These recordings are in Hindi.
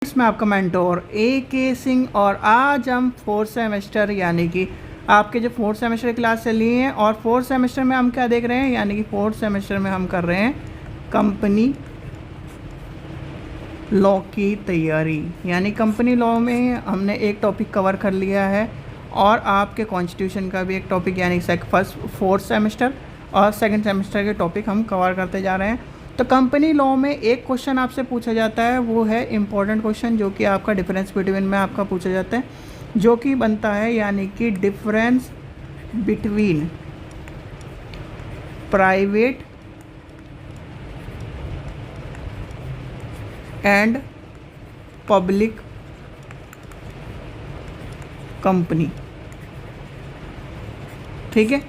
मैं आपका मेंटोर ए के सिंह और आज हम फोर्थ सेमेस्टर यानी कि आपके जो फोर्थ सेमेस्टर क्लास चली हैं और फोर्थ सेमेस्टर में हम क्या देख रहे हैं यानी कि फोर्थ सेमेस्टर में हम कर रहे हैं कंपनी लॉ की तैयारी। यानी कंपनी लॉ में हमने एक टॉपिक कवर कर लिया है और आपके कॉन्स्टिट्यूशन का भी एक टॉपिक यानी फोर्थ सेमेस्टर और सेकंड सेमेस्टर के टॉपिक हम कवर करते जा रहे हैं। तो कंपनी लॉ में एक क्वेश्चन आपसे पूछा जाता है, वो है इम्पोर्टेंट क्वेश्चन जो कि आपका डिफरेंस बिटवीन में आपका पूछा जाता है, जो कि बनता है यानी कि difference between private and public company. ठीक है,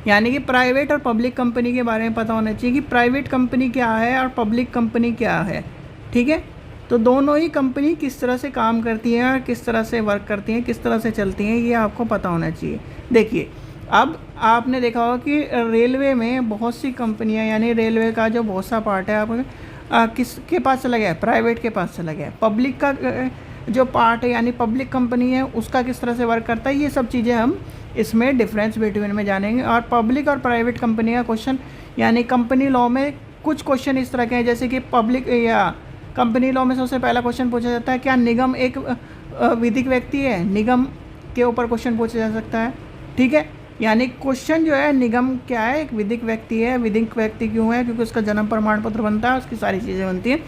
यानी कि प्राइवेट और पब्लिक कंपनी के बारे में पता होना चाहिए कि प्राइवेट कंपनी क्या है और पब्लिक कंपनी क्या है। ठीक है, तो दोनों ही कंपनी किस तरह से काम करती हैं और किस तरह से वर्क करती हैं, किस तरह से चलती हैं, ये आपको पता होना चाहिए। देखिए, अब आपने देखा होगा कि रेलवे में बहुत सी कंपनियां यानी रेलवे का जो बहुत सा पार्ट है आप किसके पास चला गया है, प्राइवेट के पास चला गया है। पब्लिक का जो पार्ट है यानी पब्लिक कंपनी है उसका किस तरह से वर्क करता है, ये सब चीज़ें हम इसमें डिफरेंस बिटवीन में जानेंगे। और पब्लिक और प्राइवेट कंपनी का क्वेश्चन यानी कंपनी लॉ में कुछ क्वेश्चन इस तरह के हैं, जैसे कि पब्लिक या कंपनी लॉ में सबसे पहला क्वेश्चन पूछा जाता है क्या निगम एक विधिक व्यक्ति है, निगम के ऊपर क्वेश्चन पूछा जा सकता है। ठीक है, यानी क्वेश्चन जो है निगम क्या है, एक विधिक व्यक्ति है। विधिक व्यक्ति क्यों है, क्योंकि उसका जन्म प्रमाण पत्र बनता है, उसकी सारी चीज़ें बनती हैं,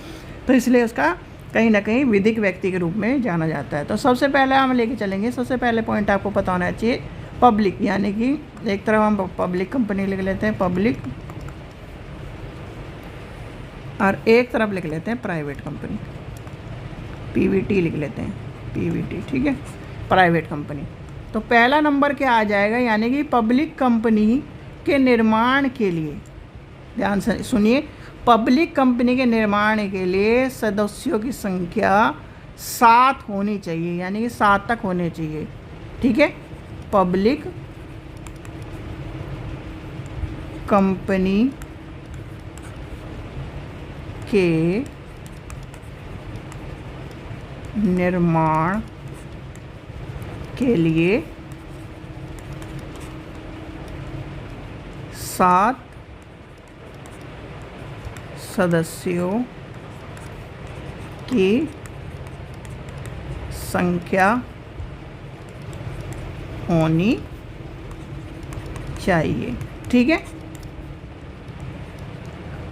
तो इसलिए उसका कहीं ना कहीं विधिक व्यक्ति के रूप में जाना जाता है। तो सबसे पहले हम लेके चलेंगे, सबसे पहले पॉइंट आपको पता होना चाहिए पब्लिक, यानी कि एक तरफ हम पब्लिक कंपनी लिख लेते हैं पब्लिक और एक तरफ लिख लेते हैं प्राइवेट कंपनी, पीवीटी लिख लेते हैं, पीवीटी। ठीक है, प्राइवेट कंपनी। तो पहला नंबर क्या आ जाएगा, यानी कि पब्लिक कंपनी के निर्माण के लिए, ध्यान से सुनिए, पब्लिक कंपनी के निर्माण के लिए सदस्यों की संख्या 7 होनी चाहिए, यानी कि 7 तक होने चाहिए। ठीक है, पब्लिक कंपनी के निर्माण के लिए 7 सदस्यों की संख्या होनी चाहिए। ठीक है,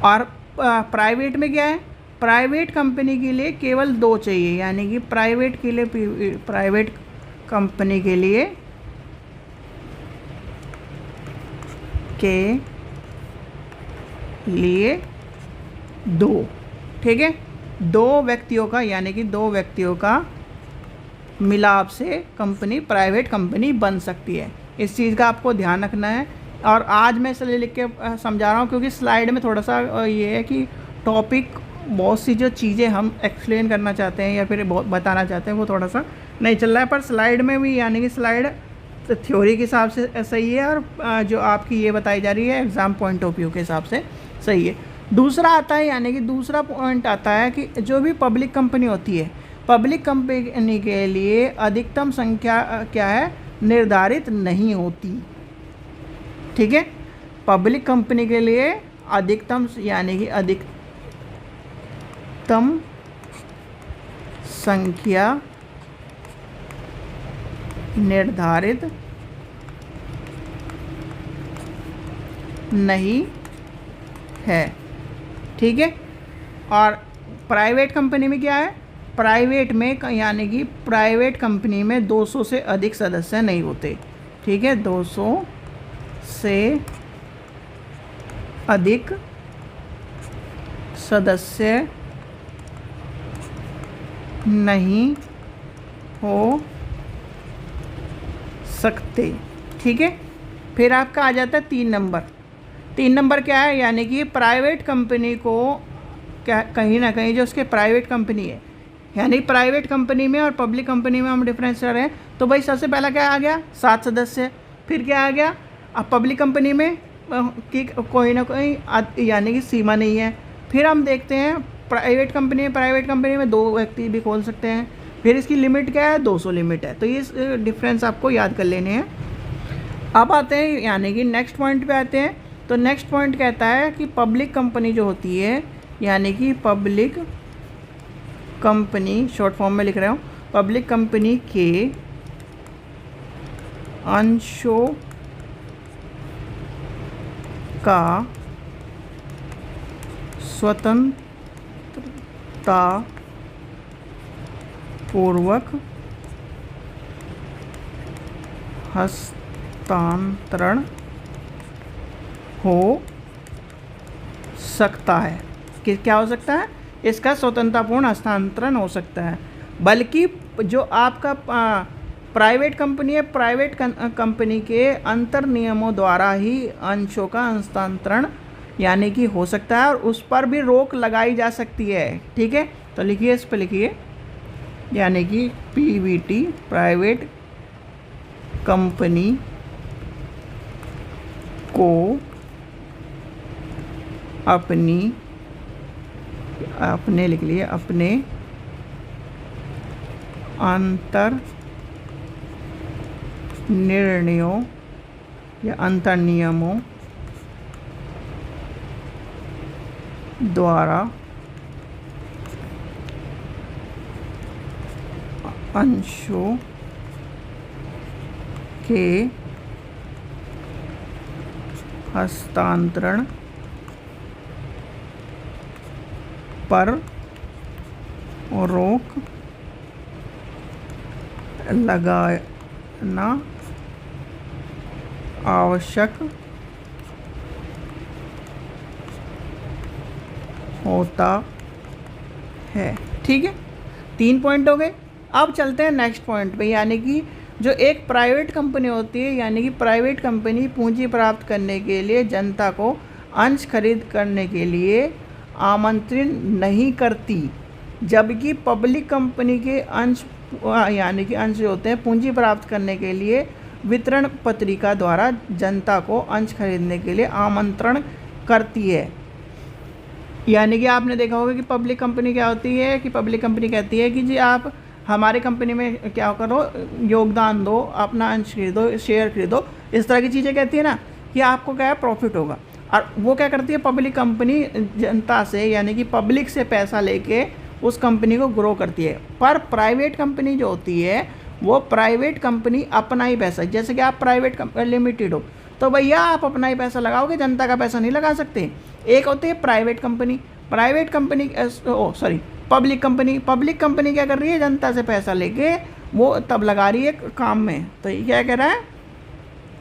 और प्राइवेट में क्या है, प्राइवेट कंपनी के लिए केवल 2 चाहिए, यानी कि प्राइवेट के लिए प्राइवेट कंपनी के लिए दो। ठीक है, 2 व्यक्तियों का, यानी कि 2 व्यक्तियों का मिलाप से कंपनी प्राइवेट कंपनी बन सकती है। इस चीज़ का आपको ध्यान रखना है। और आज मैं इसलिए लिख के समझा रहा हूँ क्योंकि स्लाइड में थोड़ा सा ये है कि टॉपिक बहुत सी जो चीज़ें हम एक्सप्लेन करना चाहते हैं या फिर बहुत बताना चाहते हैं वो थोड़ा सा नहीं चल रहा है, पर स्लाइड में भी यानी कि स्लाइड थ्योरी के हिसाब से सही है और जो आपकी ये बताई जा रही है एग्ज़ाम पॉइंट ऑफ व्यू के हिसाब से सही है। दूसरा आता है, यानी कि दूसरा पॉइंट आता है कि जो भी पब्लिक कंपनी होती है, पब्लिक कंपनी के लिए अधिकतम संख्या क्या है, निर्धारित नहीं होती। ठीक है, पब्लिक कंपनी के लिए अधिकतम यानी कि अधिकतम संख्या निर्धारित नहीं है। ठीक है, और प्राइवेट कंपनी में क्या है, प्राइवेट में यानी कि प्राइवेट कंपनी में 200 से अधिक सदस्य नहीं होते। ठीक है, 200 से अधिक सदस्य नहीं हो सकते। ठीक है, फिर आपका आ जाता है 3 नंबर। 3 नंबर क्या है, यानी कि प्राइवेट कंपनी को क्या कहीं ना कहीं जो उसके प्राइवेट कंपनी है, यानी प्राइवेट कंपनी में और पब्लिक कंपनी में हम डिफरेंस कर रहे हैं। तो भाई सबसे पहला क्या आ गया, 7 सदस्य। फिर क्या आ गया, अब पब्लिक कंपनी में कि कोई ना कोई यानी कि सीमा नहीं है। फिर हम देखते हैं प्राइवेट कंपनी में 2 व्यक्ति भी खोल सकते हैं। फिर इसकी लिमिट क्या है, 200 लिमिट है। तो ये डिफरेंस आपको याद कर लेने हैं। अब आते हैं यानी कि नेक्स्ट पॉइंट पे आते हैं। तो नेक्स्ट पॉइंट कहता है कि पब्लिक कंपनी जो होती है, यानी कि पब्लिक कंपनी, शॉर्ट फॉर्म में लिख रहा हूँ, पब्लिक कंपनी के अंशों का स्वतंत्रता पूर्वक हस्तांतरण हो सकता है। कि क्या हो सकता है, इसका स्वतंत्रतापूर्ण हस्तांतरण हो सकता है। बल्कि जो आपका प्राइवेट कंपनी है, प्राइवेट कंपनी के अंतर नियमों द्वारा ही अंशों का हस्तांतरण यानी कि हो सकता है, और उस पर भी रोक लगाई जा सकती है। ठीक है, तो लिखिए, इस पर लिखिए, यानी कि पीवीटी प्राइवेट कंपनी को अपने लिख लिए, अपने अंतर निर्णयों या अंतर नियमों द्वारा अंशों के हस्तांतरण पर रोक लगाना आवश्यक होता है। ठीक है, 3 पॉइंट हो गए। अब चलते हैं नेक्स्ट पॉइंट पे, यानी कि जो एक प्राइवेट कंपनी होती है, यानी कि प्राइवेट कंपनी पूंजी प्राप्त करने के लिए जनता को अंश खरीद करने के लिए आमंत्रित नहीं करती, जबकि पब्लिक कंपनी के अंश यानी कि अंश होते हैं पूंजी प्राप्त करने के लिए वितरण पत्रिका द्वारा जनता को अंश खरीदने के लिए आमंत्रण करती है। यानी कि आपने देखा होगा कि पब्लिक कंपनी क्या होती है, कि पब्लिक कंपनी कहती है कि जी आप हमारी कंपनी में क्या करो, योगदान दो, अपना अंश खरीदो, शेयर खरीदो, इस तरह की चीज़ें कहती है ना, कि आपको क्या है, प्रॉफिट होगा। और वो क्या करती है, पब्लिक कंपनी जनता से यानी कि पब्लिक से पैसा लेके उस कंपनी को ग्रो करती है। पर प्राइवेट कंपनी जो होती है, वो प्राइवेट कंपनी अपना ही पैसा, जैसे कि आप प्राइवेट लिमिटेड हो, तो भैया आप अपना ही पैसा लगाओगे, जनता का पैसा नहीं लगा सकते। एक होती है प्राइवेट कंपनी पब्लिक कंपनी क्या कर रही है, जनता से पैसा लेके वो तब लगा रही है काम में। तो ये क्या कह रहा है,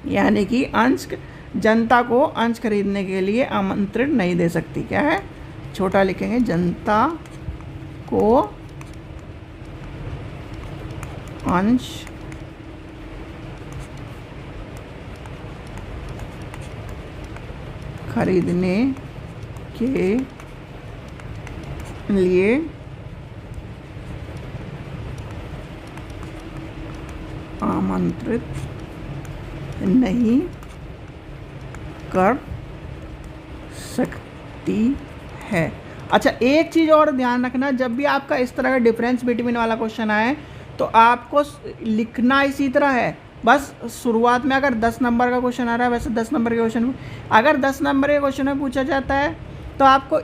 यानी कि अंश जनता को अंश खरीदने के लिए आमंत्रित नहीं दे सकती। क्या है, छोटा लिखेंगे, जनता को अंश खरीदने के लिए आमंत्रित नहीं कर सकती है। अच्छा, एक चीज़ और ध्यान रखना, जब भी आपका इस तरह का डिफरेंस बिटवीन वाला क्वेश्चन आए तो आपको लिखना इसी तरह है। बस शुरुआत में अगर 10 नंबर का क्वेश्चन आ रहा है, वैसे 10 नंबर के क्वेश्चन में अगर 10 नंबर के क्वेश्चन में पूछा जाता है तो आपको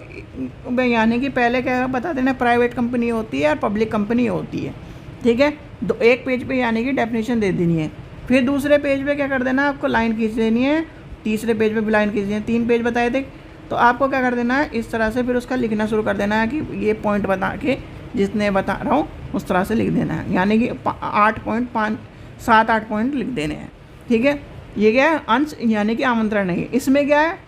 यानी कि पहले क्या बता देना, प्राइवेट कंपनी होती है और पब्लिक कंपनी होती है। ठीक है, एक पेज पे यानी कि डेफिनेशन दे देनी है, फिर दूसरे पेज पे क्या कर देना, आपको लाइन खींच देनी है, तीसरे पेज पे भी लाइन खींच देनी है, 3 पेज बताए थे। तो आपको क्या कर देना है, इस तरह से फिर उसका लिखना शुरू कर देना है कि ये पॉइंट बता के जितने बता रहा हूँ उस तरह से लिख देना है, यानी कि 7-8 पॉइंट लिख देने हैं। ठीक है, ये क्या है, अंश यानी कि आमंत्रण नहीं। इसमें क्या है,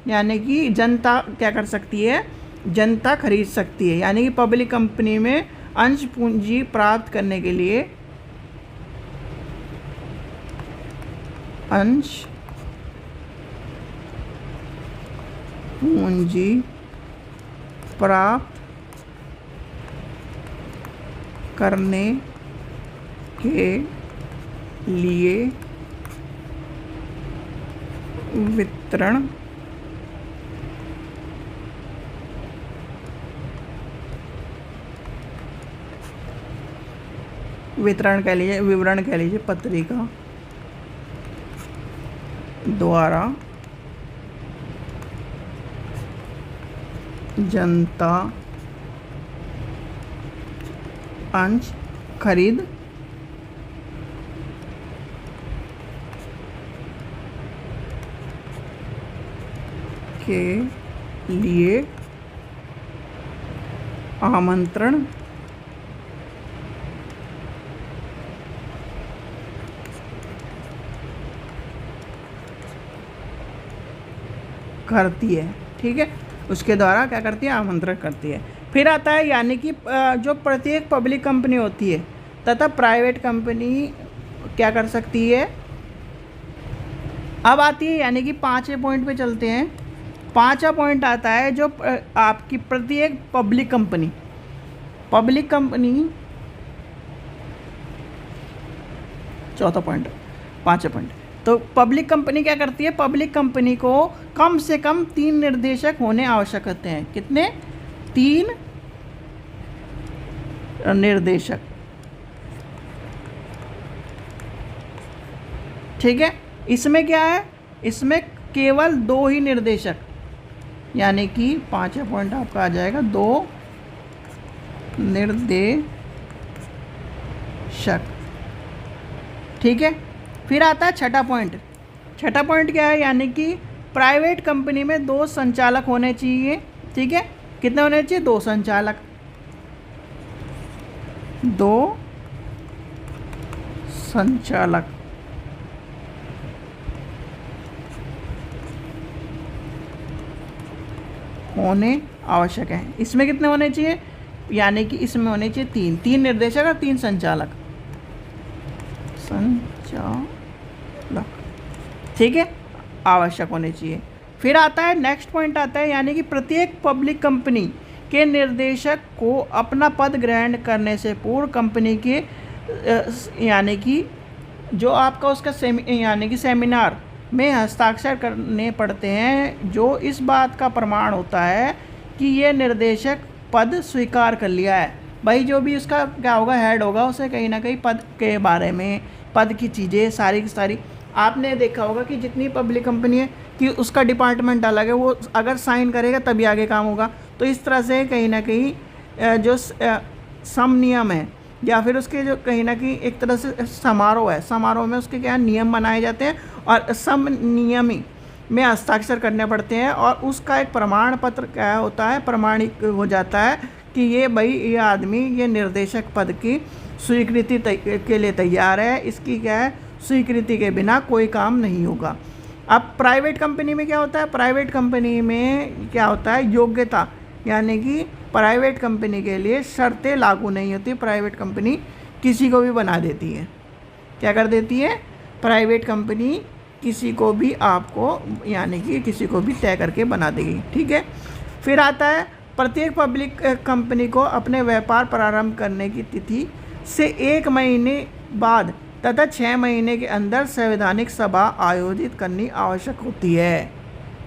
यानी कि जनता क्या कर सकती है, जनता खरीद सकती है, यानी कि पब्लिक कंपनी में अंश पूंजी प्राप्त करने के लिए अंश पूंजी प्राप्त करने के लिए वितरण वितरण कह लीजिए, विवरण कह लीजिए, पत्रिका द्वारा जनता अंश खरीद के लिए आमंत्रण करती है। ठीक है, उसके द्वारा क्या करती है, आमंत्रण करती है। फिर आता है यानी कि जो प्रत्येक पब्लिक कंपनी होती है तथा प्राइवेट कंपनी क्या कर सकती है। अब आती है यानी कि 5वें पॉइंट पे चलते हैं। 5वां पॉइंट आता है जो आपकी प्रत्येक पब्लिक कंपनी 4था पॉइंट, 5वां पॉइंट। तो पब्लिक कंपनी क्या करती है, पब्लिक कंपनी को कम से कम 3 निर्देशक होने आवश्यक होते हैं। कितने? 3 निर्देशक। ठीक है, इसमें क्या है, इसमें केवल 2 ही निर्देशक, यानी कि 5वां पॉइंट आपका आ जाएगा 2 निर्देशक। ठीक है, फिर आता है 6ठा पॉइंट। 6ठा पॉइंट क्या है, यानी कि प्राइवेट कंपनी में 2 संचालक होने चाहिए। ठीक है, कितने होने चाहिए, 2 संचालक, 2 संचालक। होने आवश्यक है। इसमें कितने होने चाहिए, यानी कि इसमें होने चाहिए 3 निर्देशक और 3 संचालक। ठीक है, आवश्यक होने चाहिए। फिर आता है नेक्स्ट पॉइंट आता है, यानी कि प्रत्येक पब्लिक कंपनी के निर्देशक को अपना पद ग्रहण करने से पूर्व कंपनी के यानी कि जो आपका उसका यानी कि सेमिनार में हस्ताक्षर करने पड़ते हैं, जो इस बात का प्रमाण होता है कि ये निर्देशक पद स्वीकार कर लिया है। भाई जो भी उसका क्या होगा, हेड होगा, उसे कहीं ना कहीं पद के बारे में, पद की चीज़ें सारी की सारी आपने देखा होगा कि जितनी पब्लिक कंपनी है कि उसका डिपार्टमेंट अलग है, वो अगर साइन करेगा तभी आगे काम होगा। तो इस तरह से कहीं ना कहीं जो सम नियम है या फिर उसके जो कहीं ना कहीं एक तरह से समारोह है, समारोह में उसके क्या नियम बनाए जाते हैं और सम नियमी में हस्ताक्षर करने पड़ते हैं और उसका एक प्रमाण पत्र क्या होता है, प्रमाणिक हो जाता है कि ये भाई ये आदमी ये निर्देशक पद की स्वीकृति के लिए तैयार है, इसकी क्या है, स्वीकृति के बिना कोई काम नहीं होगा। अब प्राइवेट कंपनी में क्या होता है, प्राइवेट कंपनी में क्या होता है, योग्यता, यानी कि प्राइवेट कंपनी के लिए शर्तें लागू नहीं होती। प्राइवेट कंपनी किसी को भी बना देती है। क्या कर देती है, प्राइवेट कंपनी किसी को भी आपको यानी कि किसी को भी तय करके बना देगी। ठीक है, फिर आता है प्रत्येक पब्लिक कंपनी को अपने व्यापार प्रारंभ करने की तिथि से 1 महीने बाद तथा 6 महीने के अंदर संवैधानिक सभा आयोजित करनी आवश्यक होती है।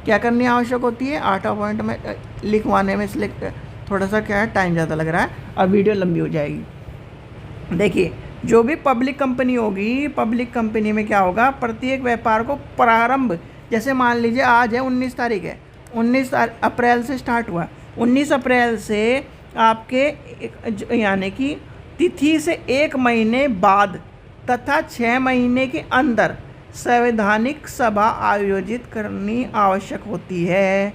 क्या करनी आवश्यक होती है, 8वां पॉइंट में लिखवाने में इसलिए थोड़ा सा क्या है, टाइम ज़्यादा लग रहा है और वीडियो लंबी हो जाएगी। देखिए, जो भी पब्लिक कंपनी होगी, पब्लिक कंपनी में क्या होगा, प्रत्येक व्यापार को प्रारंभ, जैसे मान लीजिए आज है 19 तारीख है, 19 अप्रैल से स्टार्ट हुआ, 19 अप्रैल से आपके यानी कि तिथि से 1 महीने बाद तथा 6 महीने के अंदर संवैधानिक सभा आयोजित करनी आवश्यक होती है।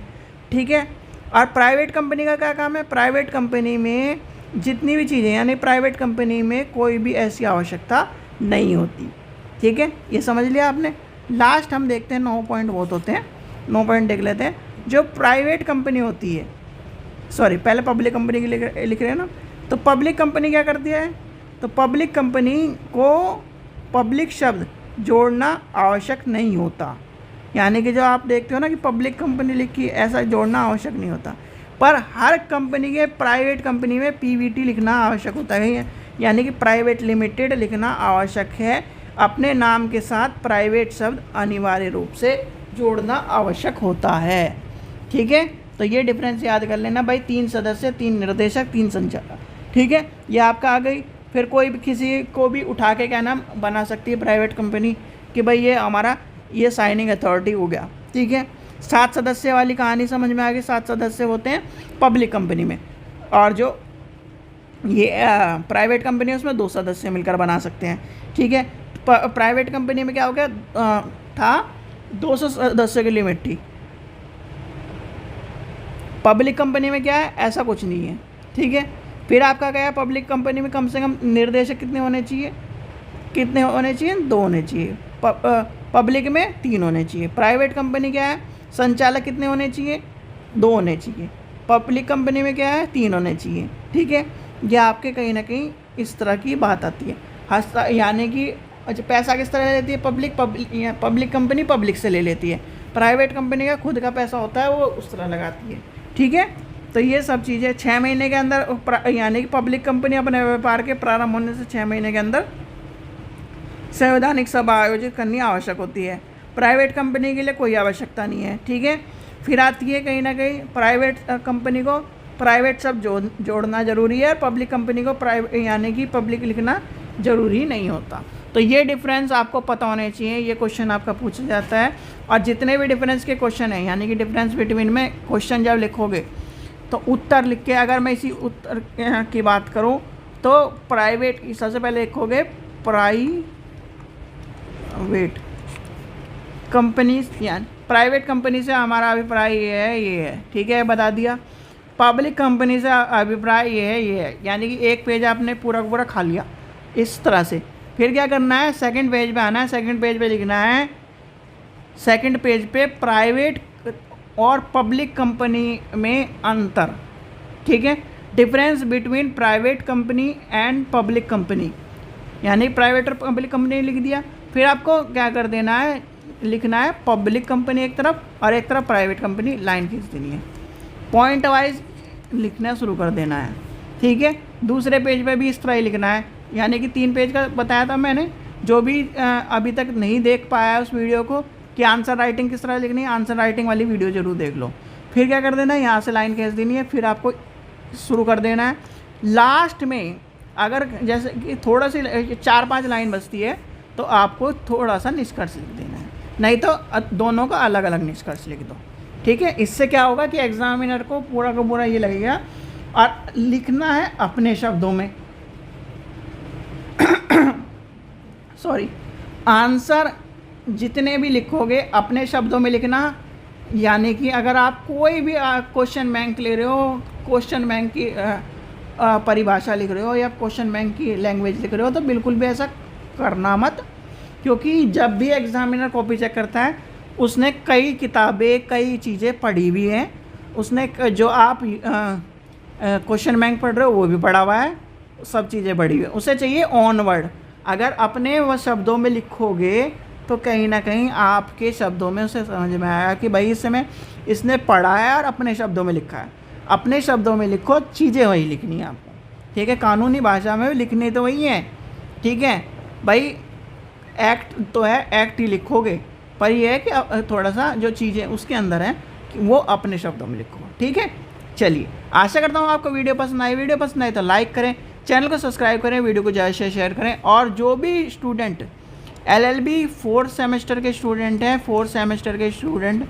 ठीक है, और प्राइवेट कंपनी का क्या काम है, प्राइवेट कंपनी में जितनी भी चीज़ें यानी प्राइवेट कंपनी में कोई भी ऐसी आवश्यकता नहीं होती। ठीक है, ये समझ लिया आपने। लास्ट हम देखते हैं 9 पॉइंट बहुत होते हैं, 9 पॉइंट देख लेते हैं। जो प्राइवेट कंपनी होती है, सॉरी पहले पब्लिक कंपनी के लिए लिख रहे हैं ना, तो पब्लिक कंपनी क्या करती है, तो पब्लिक कंपनी को पब्लिक शब्द जोड़ना आवश्यक नहीं होता। यानी कि जो आप देखते हो ना कि पब्लिक कंपनी लिखी, ऐसा जोड़ना आवश्यक नहीं होता। पर हर कंपनी के प्राइवेट कंपनी में पीवीटी लिखना आवश्यक होता है, यानी कि प्राइवेट लिमिटेड लिखना आवश्यक है। अपने नाम के साथ प्राइवेट शब्द अनिवार्य रूप से जोड़ना आवश्यक होता है। ठीक है, तो ये डिफरेंस याद कर लेना भाई, 3 सदस्य, 3 निर्देशक, 3 संचालक। ठीक है, ये आपका आ गई। फिर कोई भी किसी को भी उठा के क्या नाम बना सकती है प्राइवेट कंपनी कि भाई ये हमारा ये साइनिंग अथॉरिटी हो गया, ठीक है। 7 सदस्य वाली कहानी समझ में आ गई। 7 सदस्य होते हैं पब्लिक कंपनी में, और जो ये प्राइवेट कंपनी है उसमें 2 सदस्य मिलकर बना सकते हैं, ठीक है। प्राइवेट कंपनी में क्या हो गया था 200 सदस्यों की लिमिट थी। पब्लिक कंपनी में क्या है, ऐसा कुछ नहीं है, ठीक है। फिर आपका क्या है, पब्लिक कंपनी में कम से कम निर्देशक कितने होने चाहिए, 2 होने चाहिए। पब्लिक में 3 होने चाहिए। प्राइवेट कंपनी क्या है, संचालक कितने होने चाहिए, 2 होने चाहिए। पब्लिक कंपनी में क्या है, 3 होने चाहिए, ठीक है। यह आपके कहीं ना कहीं इस तरह की बात आती है। यानी कि अच्छा पैसा किस तरह लेती है पब्लिक कंपनी पब्लिक से ले लेती है। प्राइवेट कंपनी का खुद का पैसा होता है, वो उस तरह लगाती है, ठीक है। तो ये सब चीज़ें 6 महीने के अंदर, यानी कि पब्लिक कंपनी अपने व्यापार के प्रारंभ होने से 6 महीने के अंदर संवैधानिक सभा आयोजित करनी आवश्यक होती है। प्राइवेट कंपनी के लिए कोई आवश्यकता नहीं है, ठीक है। फिर आती है कहीं ना कहीं प्राइवेट कंपनी को प्राइवेट सब जोड़ना ज़रूरी है, और पब्लिक कंपनी को प्राइवेट यानी कि पब्लिक लिखना ज़रूरी नहीं होता। तो ये डिफरेंस आपको पता होने चाहिए, ये क्वेश्चन आपका पूछा जाता है। और जितने भी डिफरेंस के क्वेश्चन हैं, यानी कि डिफरेंस बिटवीन में क्वेश्चन जब लिखोगे तो उत्तर लिख के, अगर मैं इसी उत्तर की बात करूं तो प्राइवेट सबसे पहले लिखोगे प्राइवेट कंपनी, यानी प्राइवेट कंपनी से हमारा अभिप्राय ये है, ठीक है, बता दिया। पब्लिक कंपनी से अभिप्राय ये है, यानी कि एक पेज आपने पूरा खा लिया इस तरह से। फिर क्या करना है, सेकंड पेज पे आना है, सेकंड पेज पे लिखना है, सेकंड पेज पे प्राइवेट और पब्लिक कंपनी में अंतर, ठीक है। Difference between private company and public company, यानी प्राइवेट और पब्लिक कंपनी लिख दिया। फिर आपको क्या कर देना है, लिखना है पब्लिक कंपनी एक तरफ और एक तरफ प्राइवेट कंपनी, लाइन खींच देनी है, पॉइंट वाइज लिखना शुरू कर देना है, ठीक है। दूसरे पेज पे भी इस तरह ही लिखना है, यानी कि 3 पेज का बताया था मैंने। जो भी अभी तक नहीं देख पाया है उस वीडियो को कि आंसर राइटिंग किस तरह लिखनी है, आंसर राइटिंग वाली वीडियो ज़रूर देख लो। फिर क्या कर देना है, यहाँ से लाइन खींच देनी है, फिर आपको शुरू कर देना है। लास्ट में अगर जैसे कि थोड़ा सी 4-5 लाइन बचती है तो आपको थोड़ा सा निष्कर्ष लिख देना है, नहीं तो दोनों का अलग अलग निष्कर्ष लिख दो, ठीक है। इससे क्या होगा कि एग्जामिनर को पूरा का पूरा ये लगेगा, और लिखना है अपने शब्दों में सॉरी, आंसर जितने भी लिखोगे अपने शब्दों में लिखना। यानी कि अगर आप कोई भी क्वेश्चन बैंक ले रहे हो, क्वेश्चन बैंक की परिभाषा लिख रहे हो या क्वेश्चन बैंक की लैंग्वेज लिख रहे हो, तो बिल्कुल भी ऐसा करना मत, क्योंकि जब भी एग्जामिनर कॉपी चेक करता है उसने कई किताबें, कई चीज़ें पढ़ी हुई हैं, उसने जो आप क्वेश्चन बैंक पढ़ रहे हो वो भी पढ़ा हुआ है, सब चीज़ें पढ़ी हुई है। उसे चाहिए ऑन वर्ड। अगर अपने वह शब्दों में लिखोगे तो कहीं ना कहीं आपके शब्दों में उसे समझ में आया कि भाई इस समय इसने पढ़ा है और अपने शब्दों में लिखा है। अपने शब्दों में लिखो, चीज़ें वही लिखनी है आपको, ठीक है। कानूनी भाषा में भी लिखनी तो वही है, ठीक है भाई। एक्ट तो है, एक्ट ही लिखोगे, पर यह है कि थोड़ा सा जो चीज़ें उसके अंदर हैं वो अपने शब्दों में लिखो, ठीक है। चलिए, आशा करता हूँ आपको वीडियो पसंद आई। वीडियो पसंद आई तो लाइक करें, चैनल को सब्सक्राइब करें, वीडियो को ज़्यादा से शेयर करें। और जो भी स्टूडेंट LLB 4th सेमेस्टर के स्टूडेंट हैं, 4th सेमेस्टर के स्टूडेंट,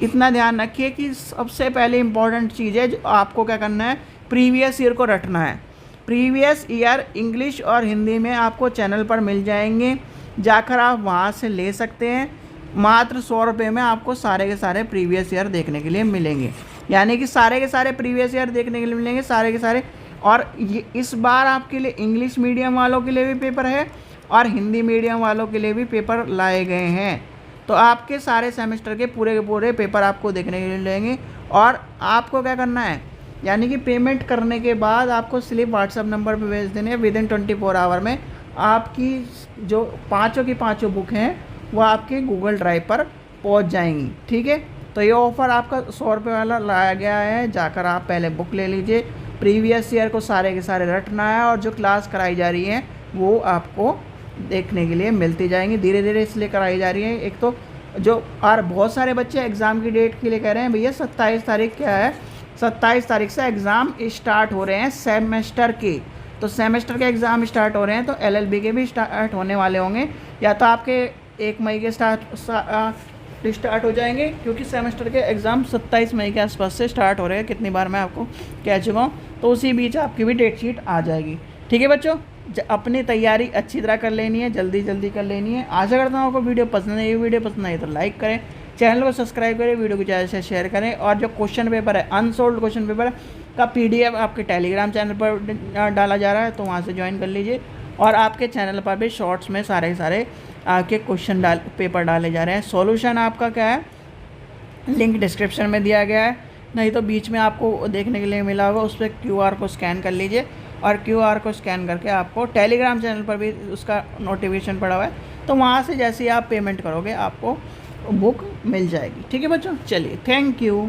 इतना ध्यान रखिए कि सबसे पहले इम्पॉर्टेंट चीज़ है जो आपको क्या करना है, प्रीवियस ईयर को रटना है। प्रीवियस ईयर इंग्लिश और हिंदी में आपको चैनल पर मिल जाएंगे, जाकर आप वहाँ से ले सकते हैं। मात्र 100 रुपये में आपको सारे के सारे प्रीवियस ईयर देखने के लिए मिलेंगे, यानी कि सारे के सारे प्रीवियस ईयर देखने के लिए मिलेंगे, सारे के सारे। और ये इस बार आपके लिए इंग्लिश मीडियम वालों के लिए भी पेपर है और हिंदी मीडियम वालों के लिए भी पेपर लाए गए हैं। तो आपके सारे सेमेस्टर के पूरे पेपर आपको देखने के लिए मिलेंगे। और आपको क्या करना है, यानी कि पेमेंट करने के बाद आपको स्लिप व्हाट्सएप नंबर पर भेज देने हैं। विदिन 24 आवर में आपकी जो पाँचों की पाँचों बुक हैं वो आपके गूगल ड्राइव पर पहुंच जाएंगी, ठीक है। तो ये ऑफ़र आपका 100 रुपये वाला लाया गया है, जाकर आप पहले बुक ले लीजिए। प्रीवियस ईयर को सारे के सारे रटना है, और जो क्लास कराई जा रही है वो आपको देखने के लिए मिलती जाएंगी, धीरे धीरे इसलिए कराई जा रही है। एक तो जो और बहुत सारे बच्चे एग्ज़ाम की डेट के लिए कह रहे हैं भैया 27 तारीख क्या है, 27 तारीख से एग्ज़ाम स्टार्ट हो रहे हैं सेमेस्टर के। तो सेमेस्टर के एग्ज़ाम स्टार्ट हो रहे हैं, तो LLB के भी स्टार्ट होने वाले होंगे, या तो आपके 1 मई के स्टार्ट हो जाएंगे, क्योंकि सेमेस्टर के एग्ज़ाम 27 मई के आसपास से स्टार्ट हो रहे हैं, कितनी बार मैं आपको कह चुका हूँ। तो उसी बीच आपकी भी डेट शीट आ जाएगी। ठीक है बच्चों, अपनी तैयारी अच्छी तरह कर लेनी है, जल्दी जल्दी कर लेनी है। आशा करता हूँ आपको वीडियो पसंद है। ये वीडियो पसंद आई तो लाइक करें, चैनल को सब्सक्राइब करें, वीडियो को ज़्यादा से शेयर करें। और जो क्वेश्चन पेपर है, अनसोल्ड क्वेश्चन पेपर का PDF आपके टेलीग्राम चैनल पर डाला जा रहा है, तो वहाँ से ज्वाइन कर लीजिए। और आपके चैनल पर भी शॉर्ट्स में सारे आपके क्वेश्चन पेपर डाले जा रहे हैं। सॉल्यूशन आपका क्या है, लिंक डिस्क्रिप्शन में दिया गया है, नहीं तो बीच में आपको देखने के लिए मिला होगा, उस पर QR को स्कैन कर लीजिए। और QR को स्कैन करके आपको टेलीग्राम चैनल पर भी उसका नोटिफिकेशन पड़ा हुआ है, तो वहाँ से जैसे ही आप पेमेंट करोगे आपको बुक मिल जाएगी। ठीक है बच्चों, चलिए, थैंक यू।